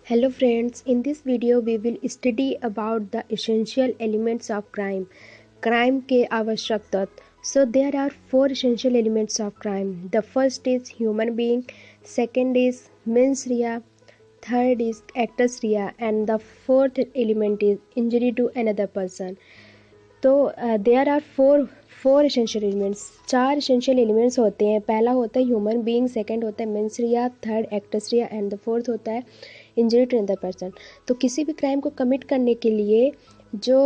Hello friends, in this video we will study about the essential elements of crime. Crime के आवश्यक तत्व. So there are four essential elements of crime. The first is human being, second is mens rea, third is actus rea, and the fourth element is injury to another person. तो there are four essential elements. चार essential elements होते हैं. पहला होता है human being, second होता है mens rea, third actus rea and the fourth होता है इंजरी टू अनदर पर्सन. तो किसी भी क्राइम को कमिट करने के लिए जो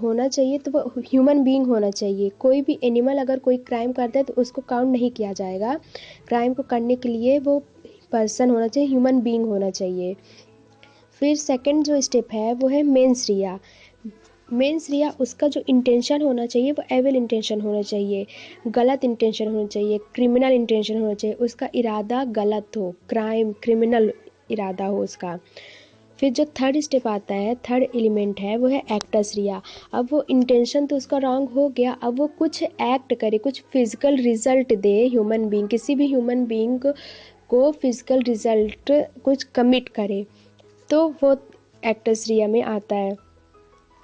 होना चाहिए तो वो ह्यूमन बीइंग होना चाहिए. कोई भी एनिमल अगर कोई क्राइम करता है तो उसको काउंट नहीं किया जाएगा. क्राइम को करने के लिए वो पर्सन होना चाहिए, ह्यूमन बीइंग होना चाहिए. फिर सेकंड जो स्टेप है वो है मेंस रिया. मेंस रिया उसका जो इंटेंशन होना चाहिए वो एविल इंटेंशन होना चाहिए, गलत इंटेंशन होना चाहिए, क्रिमिनल इंटेंशन होना चाहिए. उसका इरादा गलत हो, क्राइम क्रिमिनल इरादा हो उसका. फिर जो थर्ड स्टेप आता है, थर्ड एलिमेंट है वो है एक्टस रिया. अब वो इंटेंशन तो उसका रॉन्ग हो गया, अब वो कुछ एक्ट करे, कुछ फिजिकल रिजल्ट दे ह्यूमन बीइंग, किसी भी ह्यूमन बीइंग को फिजिकल रिजल्ट कुछ कमिट करे, तो वो एक्टस रिया में आता है.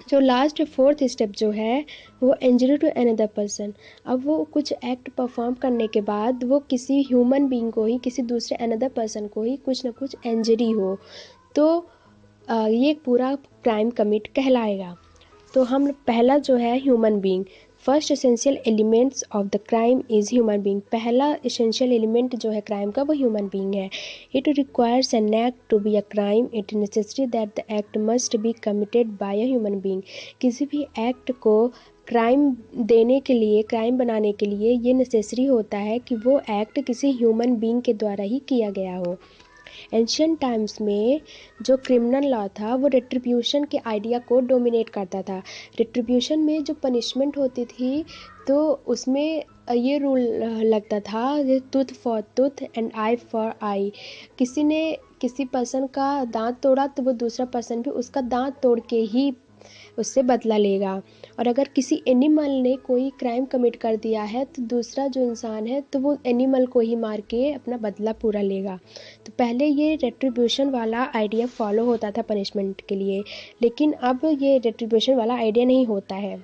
जो लास्ट फोर्थ स्टेप जो है वो इंजरी टू अनदर पर्सन. अब वो कुछ एक्ट परफॉर्म करने के बाद वो किसी ह्यूमन बीइंग को ही, किसी दूसरे अनदर पर्सन को ही कुछ ना कुछ इंजरी हो, तो ये पूरा क्राइम कमिट कहलाएगा. तो हम पहला जो है human being. First essential elements of the crime is human being. पहला एसेंशियल एलिमेंट जो है क्राइम का वो ह्यूमन बीइंग है. It requires an act to be a crime. It necessary that the act must be committed by a human being. किसी भी act को crime देने के लिए, क्राइम बनाने के लिए ये नेसेसरी होता है कि वो एक्ट किसी ह्यूमन बीइंग के द्वारा ही किया गया हो. एंशियंट टाइम्स में जो क्रिमिनल लॉ था वो रिट्रीब्यूशन के आइडिया को डोमिनेट करता था. रिट्रीब्यूशन में जो पनिशमेंट होती थी तो उसमें ये रूल लगता था, tooth for tooth and I for I. किसी ने किसी पर्सन का दांत तोड़ा तो वो दूसरा पर्सन भी उसका दांत तोड़ के ही उससे बदला लेगा. और अगर किसी एनिमल ने कोई क्राइम कमिट कर दिया है तो दूसरा जो इंसान है तो वो एनिमल को ही मार के अपना बदला पूरा लेगा. तो पहले ये रेट्रीब्यूशन वाला आइडिया फॉलो होता था पनिशमेंट के लिए, लेकिन अब ये रेट्रीब्यूशन वाला आइडिया नहीं होता है.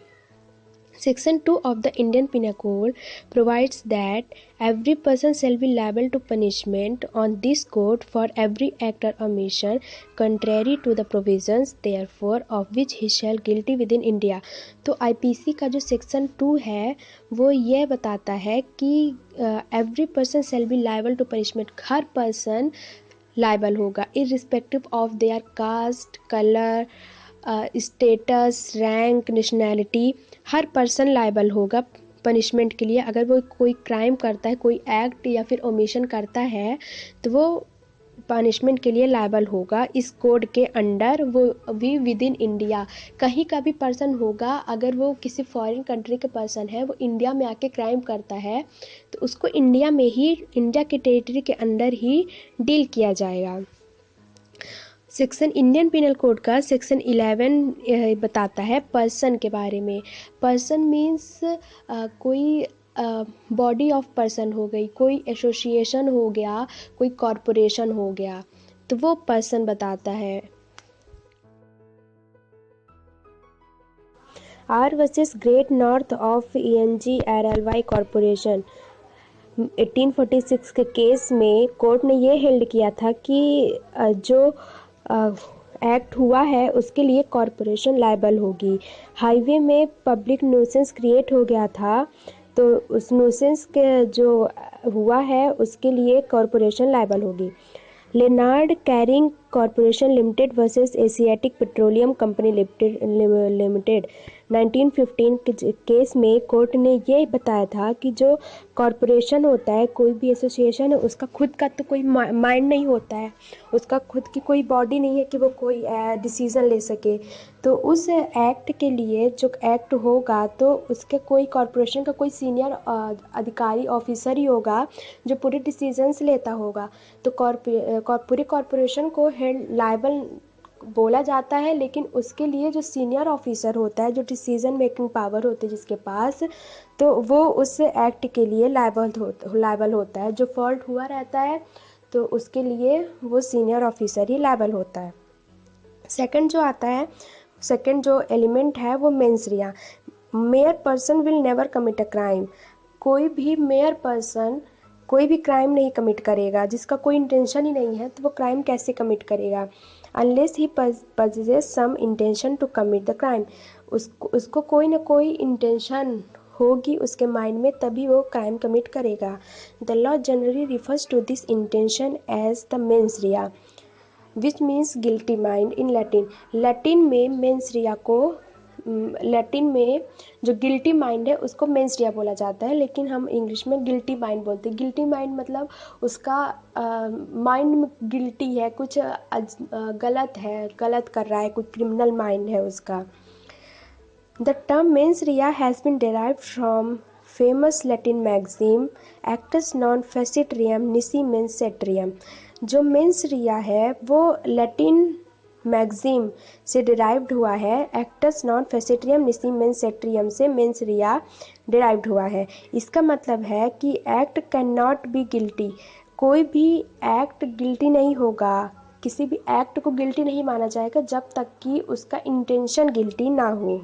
Section 2 of the Indian Penal Code provides that every person shall be liable to punishment on this code for every act or omission contrary to the provisions therefore of which he shall guilty within India. तो IPC का जो section 2 है वो ये बताता है कि every person shall be liable to punishment. Her person liable होगा irrespective of their caste, color, status, rank, nationality. Her person liable होगा पनिशमेंट के लिए. अगर वो कोई क्राइम करता है, कोई एक्ट या फिर ओमिशन करता है तो वो पनिशमेंट के लिए लाइबल होगा इस कोड के अंडर, वो भी विद इन इंडिया. कहीं का भी पर्सन होगा, अगर वो किसी फॉरेन कंट्री के पर्सन है, वो इंडिया में आके क्राइम करता है तो उसको इंडिया में ही, इंडिया के टेरिटरी के अंडर ही डील किया जाएगा. सेक्शन इंडियन पिनल कोड का सेक्शन 11 बताता है पर्सन के बारे में. पर्सन मीन्स कोई बॉडी ऑफ पर्सन हो गई, कोई एसोसिएशन हो गया, कोई कॉरपोरेशन हो गया, तो वो पर्सन बताता है. R versus great north of ENGRLY corporation 1846 के केस में कोर्ट ने ये हेल्ड किया था कि जो एक्ट हुआ है उसके लिए कॉरपोरेशन लाइबल होगी. हाईवे में पब्लिक न्यूसेंस क्रिएट हो गया था, तो उस न्यूसेंस के जो हुआ है उसके लिए कॉरपोरेशन लाइबल होगी. Lennard carrying corporation limited versus Asiatic petroleum company limited 1915 के केस में कोर्ट ने ये बताया था कि जो कॉरपोरेशन होता है, कोई भी एसोसिएशन है, उसका खुद का तो कोई माइंड नहीं होता है, उसका खुद की कोई बॉडी नहीं है कि वो कोई डिसीज़न ले सके. तो उस एक्ट के लिए जो एक्ट होगा तो उसके कोई कॉरपोरेशन का कोई सीनियर अधिकारी ऑफिसर ही होगा जो पूरे डिसीजंस लेता होगा. तो पूरे कॉरपोरेशन को हेड लाइबल बोला जाता है, लेकिन उसके लिए जो सीनियर ऑफिसर होता है, जो डिसीजन मेकिंग पावर होती है जिसके पास, तो वो उस एक्ट के लिए लाइबल होता है. जो फॉल्ट हुआ रहता है तो उसके लिए वो सीनियर ऑफिसर ही लायबल होता है। सेकंड जो आता है, सेकंड जो एलिमेंट है वो mains Riya. Mayor person will never commit a crime. कोई भी मेयर पर्सन कोई भी क्राइम नहीं कमिट करेगा, जिसका कोई इंटेंशन ही नहीं है तो वो क्राइम कैसे कमिट करेगा, unless he possesses some intention to commit the crime. उसको कोई ना कोई इंटेंशन होगी उसके माइंड में, तभी वो क्राइम कमिट करेगा। The law generally refers to this intention as the mens rea which means guilty mind in Latin. Latin में मेंस रिया को, लैटिन में जो गिल्टी माइंड है उसको मेंस रिया बोला जाता है, लेकिन हम इंग्लिश में गिल्टी माइंड बोलते हैं। गिल्टी माइंड मतलब उसका माइंड में गिल्टी है, कुछ गलत है, गलत कर रहा है, कुछ क्रिमिनल माइंड है उसका। The term mens rea has been derived from famous Latin maxim actus non facit reum nisi mens sit rea. जो मेंस रिया है वो लैटिन मैगजीम से डिराइव्ड हुआ है, एक्टस नॉन फेसिट्रियम निसी मेंस सेट्रियम से मेंस रिया डिराइव्ड हुआ है। इसका मतलब है कि act can not be guilty. कोई भी एक्ट गिल्टी नहीं होगा, किसी भी एक्ट को गिल्टी नहीं माना जाएगा जब तक कि उसका इंटेंशन गिल्टी ना हो,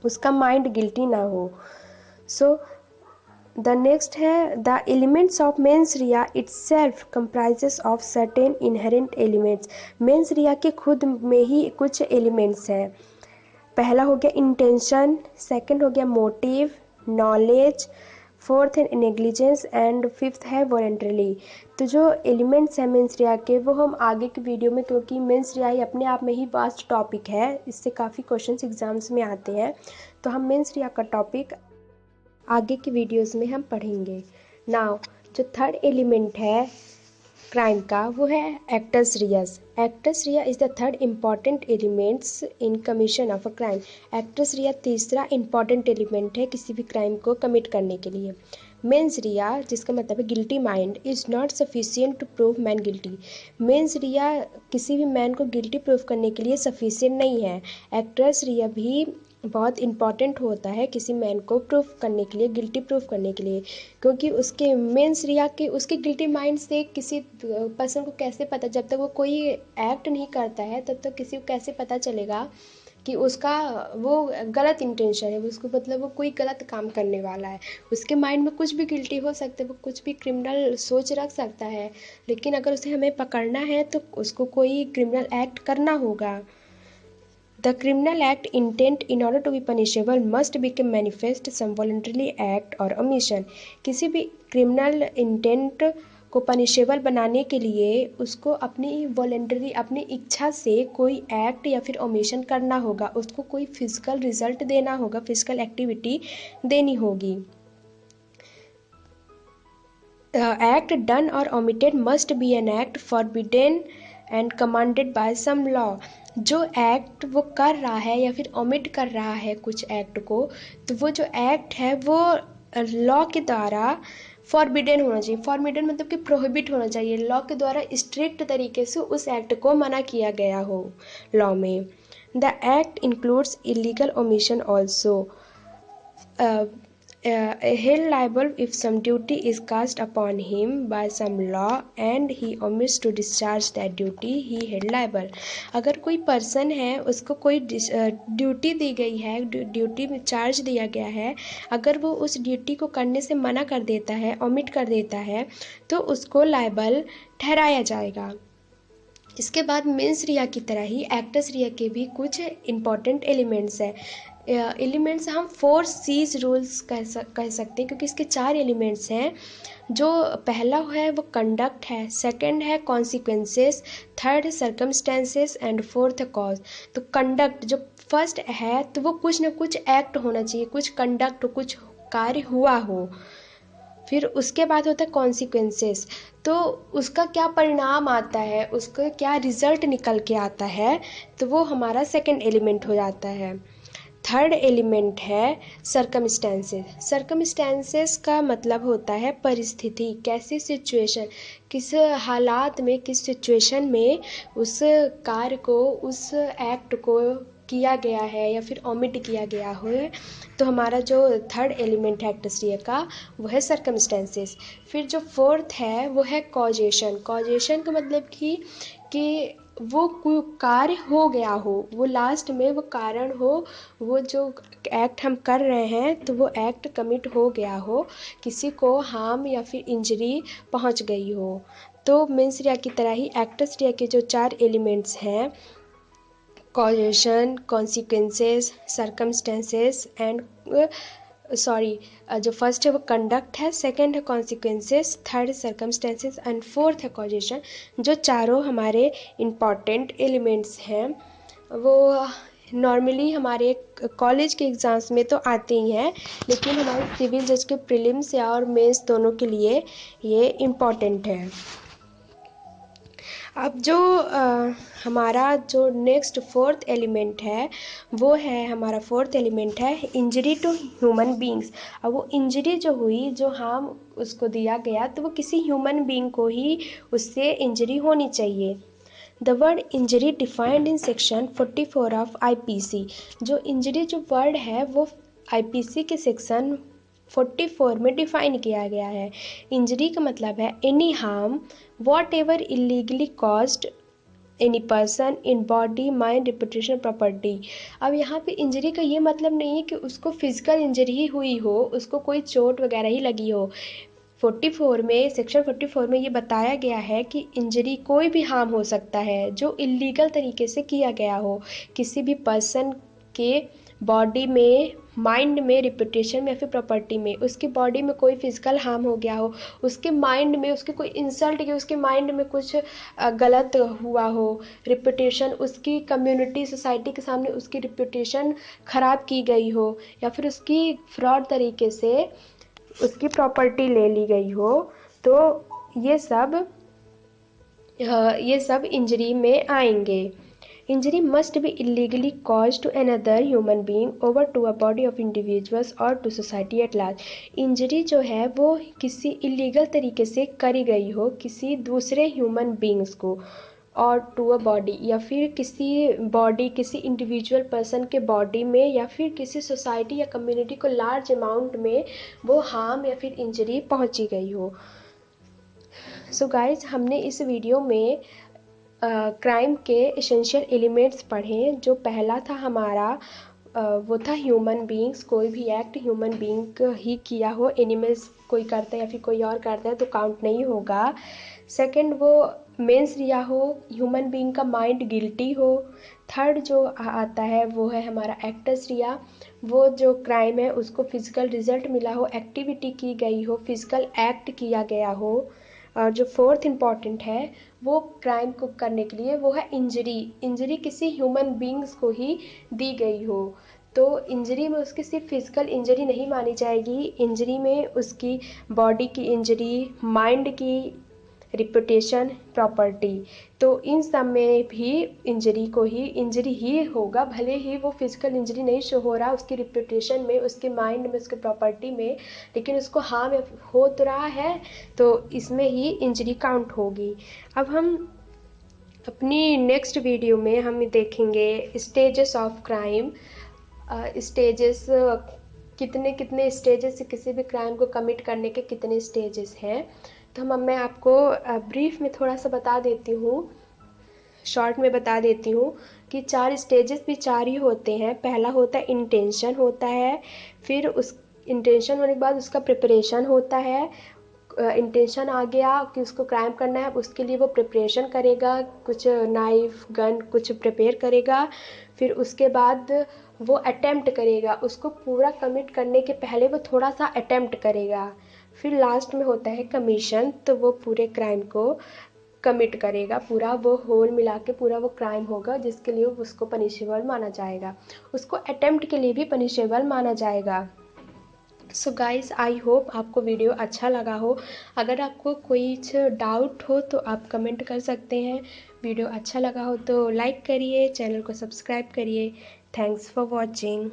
उसका माइंड गिल्टी ना हो। सो द नेक्स्ट है the elements of mains Riya itself comprises of certain inherent elements. Mains रिया के खुद में ही कुछ एलिमेंट्स हैं। पहला हो गया इंटेंशन, सेकंड हो गया मोटिव, नॉलेज, फोर्थ है नेग्लिजेंस एंड फिफ्थ है वॉलंटरीली। तो जो एलिमेंट्स हैं मेंस रिया के वो हम आगे की वीडियो में, क्योंकि मेंस रिया ही अपने आप में ही वास्ट टॉपिक है, इससे काफ़ी क्वेश्चंस एग्जाम्स में आते हैं, तो हम मेंस रिया का टॉपिक आगे की वीडियोस में हम पढ़ेंगे। नाउ जो थर्ड एलिमेंट है क्राइम का वो है actus reus. Actus rea is the third important elements in commission of a crime. Actus rea तीसरा इम्पॉर्टेंट एलिमेंट है किसी भी क्राइम को कमिट करने के लिए। मेंस रिया जिसका मतलब है guilty mind is not sufficient to prove man guilty. Mens rea किसी भी मैन को गिल्टी प्रूव करने के लिए सफिशिएंट नहीं है। एक्टस रिया भी बहुत इंपॉर्टेंट होता है किसी मैन को प्रूफ करने के लिए, गिल्टी प्रूफ करने के लिए, क्योंकि उसके मेंस रिया के उसके गिल्टी माइंड से किसी पर्सन को कैसे पता, जब तक वो कोई एक्ट नहीं करता है तब तक किसी को कैसे पता चलेगा कि उसका वो गलत इंटेंशन है, उसको मतलब वो कोई गलत काम करने वाला है। उसके माइंड में कुछ भी गिल्टी हो सकता है, वो कुछ भी क्रिमिनल सोच रख सकता है, लेकिन अगर उसे हमें पकड़ना है तो उसको कोई क्रिमिनल एक्ट करना होगा। The criminal act intent in order to be punishable must become manifest some voluntarily act or omission। किसी भी क्रिमिनल इंटेंट को पनिशेबल बनाने के लिए उसको अपनी वॉलेंटरी अपनी इच्छा से कोई एक्ट या फिर ओमिशन करना होगा, उसको कोई फिजिकल रिजल्ट देना होगा, फिजिकल एक्टिविटी देनी होगी। एक्ट डन और omitted must be an act forbidden and commanded by some law. जो एक्ट वो कर रहा है या फिर ओमिट कर रहा है कुछ एक्ट को, तो वो जो एक्ट है वो लॉ के द्वारा फॉरबिडन होना चाहिए। फॉरबिडन मतलब कि प्रोहिबिट होना चाहिए, लॉ के द्वारा स्ट्रिक्ट तरीके से उस एक्ट को मना किया गया हो लॉ में। The act includes illegal omission also. held liable if some duty is cast upon him by some law and he omits to discharge that duty, he held liable। अगर कोई पर्सन है उसको कोई ड्यूटी दी गई है, duty में charge दिया गया है, अगर वो उस ड्यूटी को करने से मना कर देता है, ओमिट कर देता है, तो उसको लायबल ठहराया जाएगा। इसके बाद मेंस रिया की तरह ही एक्टस रिया के भी कुछ इम्पॉर्टेंट एलिमेंट्स हैं। एलिमेंट्स हम 4 C's रूल्स कह सकते हैं, क्योंकि इसके 4 एलिमेंट्स हैं। जो पहला है वो कंडक्ट है, सेकंड है कॉन्सिक्वेंसेस, थर्ड है सर्कमस्टेंसेस एंड फोर्थ है कॉज। तो कंडक्ट जो फर्स्ट है तो वो कुछ ना कुछ एक्ट होना चाहिए, कुछ कंडक्ट, कुछ कार्य हुआ हो। फिर उसके बाद होता है कॉन्सिक्वेंसेस, तो उसका क्या परिणाम आता है, उसका क्या रिजल्ट निकल के आता है, तो वो हमारा सेकंड एलिमेंट हो जाता है। थर्ड एलिमेंट है सर्कमस्टेंसेस। सर्कमस्टेंसेस का मतलब होता है परिस्थिति, कैसी सिचुएशन, किस हालात में, किस सिचुएशन में उस कार्य को, उस एक्ट को किया गया है या फिर ओमिट किया गया हो, तो हमारा जो थर्ड एलिमेंट है एक्टस रिया का वो है सर्कमस्टेंसेस। फिर जो फोर्थ है वो है कॉजेशन। कॉजेशन का मतलब कि वो कोई कार्य हो गया हो, वो लास्ट में वो कारण हो, वो जो एक्ट हम कर रहे हैं तो वो एक्ट कमिट हो गया हो, किसी को हार्म या फिर इंजरी पहुंच गई हो। तो मेंस रिया की तरह ही एक्टस रिया के जो 4 एलिमेंट्स हैं, कॉजेशन, कॉन्सिक्वेंसेस, सर्कमस्टेंसेस एंड जो फर्स्ट है वो कंडक्ट है, सेकंड है consequences, third circumstances and fourth है कॉजेशन। जो चारों हमारे इम्पॉर्टेंट एलिमेंट्स हैं वो नॉर्मली हमारे कॉलेज के एग्ज़ाम्स में तो आते ही हैं, लेकिन हमारे सिविल जज के प्रीलिम्स या और मेंस दोनों के लिए ये इम्पॉर्टेंट है। अब जो हमारा जो नेक्स्ट फोर्थ एलिमेंट है वो है, हमारा फोर्थ एलिमेंट है इंजरी टू ह्यूमन बींग्स। अब वो इंजरी जो हुई, जो हार्म उसको दिया गया, तो वो किसी ह्यूमन बींग को ही उससे इंजरी होनी चाहिए। The word injury defined in section 44 of IPC। जो इंजरी जो वर्ड है वो IPC के सेक्शन 44 में डिफाइन किया गया है। इंजरी का मतलब है any harm what ever illegally caused any person in body, mind, reputation, property. अब यहाँ पे इंजरी का ये मतलब नहीं है कि उसको फिजिकल इंजरी ही हुई हो, उसको कोई चोट वगैरह ही लगी हो। 44 में, सेक्शन 44 में ये बताया गया है कि इंजरी कोई भी हार्म हो सकता है जो इलीगल तरीके से किया गया हो, किसी भी पर्सन के बॉडी में, माइंड में, रिपुटेशन में या फिर प्रॉपर्टी में। उसकी बॉडी में कोई फिजिकल हार्म हो गया हो, उसके माइंड में उसके कोई इंसल्ट की, उसके माइंड में कुछ गलत हुआ हो, रिपुटेशन, उसकी कम्युनिटी सोसाइटी के सामने उसकी रिपुटेशन ख़राब की गई हो, या फिर उसकी फ्रॉड तरीके से उसकी प्रॉपर्टी ले ली गई हो, तो ये सब इंजरी में आएंगे। Injury must be illegally cause to another human being over to a body of individuals और to society at large. Injury जो है वो किसी इलीगल तरीके से करी गई हो किसी दूसरे ह्यूमन बींग्स को, और टू अ बॉडी, या फिर किसी बॉडी, किसी इंडिविजुअल पर्सन के बॉडी में, या फिर किसी सोसाइटी या कम्युनिटी को लार्ज अमाउंट में वो हार्म या फिर इंजरी पहुंची गई हो। सो गाइज, हमने इस वीडियो में क्राइम के एसेंशियल एलिमेंट्स पढ़े। जो पहला था हमारा वो था ह्यूमन बींग्स। कोई भी एक्ट ह्यूमन बींग ही किया हो, एनिमल्स कोई करता है या फिर कोई और करता है तो काउंट नहीं होगा। सेकंड, वो मेंस रिया हो, ह्यूमन बींग का माइंड गिल्टी हो। थर्ड जो आता है वो है हमारा एक्टस रिया, वो जो क्राइम है उसको फिजिकल रिजल्ट मिला हो, एक्टिविटी की गई हो, फिजिकल एक्ट किया गया हो। और जो फोर्थ इम्पॉर्टेंट है वो क्राइम को करने के लिए वो है इंजरी। इंजरी किसी ह्यूमन बींग्स को ही दी गई हो, तो इंजरी में उसकी सिर्फ फिजिकल इंजरी नहीं मानी जाएगी, इंजरी में उसकी बॉडी की इंजरी, माइंड की, रिपुटेशन, प्रॉपर्टी, तो इन सब में भी इंजरी को ही इंजरी ही होगा, भले ही वो फिजिकल इंजरी नहीं शो हो रहा उसकी रिपुटेशन में, उसके माइंड में, उसके प्रॉपर्टी में, लेकिन उसको हार्म हो तो रहा है, तो इसमें ही इंजरी काउंट होगी। अब हम अपनी नेक्स्ट वीडियो में हम देखेंगे स्टेजेस ऑफ क्राइम। स्टेजेस कितने कितने स्टेजेस से किसी भी क्राइम को कमिट करने के कितने स्टेजेस हैं, तो मैं आपको ब्रीफ में थोड़ा सा बता देती हूँ, शॉर्ट में बता देती हूँ कि 4 स्टेजेस भी 4 ही होते हैं। पहला होता है इंटेंशन होता है, फिर उस इंटेंशन होने के बाद उसका प्रिपरेशन होता है। इंटेंशन आ गया कि उसको क्राइम करना है, उसके लिए वो प्रिपरेशन करेगा, कुछ नाइफ, गन कुछ प्रिपेयर करेगा, फिर उसके बाद वो अटेम्प्ट करेगा, उसको पूरा कमिट करने के पहले वो थोड़ा सा अटेम्प्ट करेगा, फिर लास्ट में होता है कमीशन, तो वो पूरे क्राइम को कमिट करेगा, पूरा वो होल मिला के पूरा वो क्राइम होगा जिसके लिए उसको पनिशेबल माना जाएगा, उसको अटेम्प्ट के लिए भी पनिशेबल माना जाएगा। सो गाइस, आई होप आपको वीडियो अच्छा लगा हो। अगर आपको कोई डाउट हो तो आप कमेंट कर सकते हैं। वीडियो अच्छा लगा हो तो लाइक करिए, चैनल को सब्सक्राइब करिए। Thanks for watching.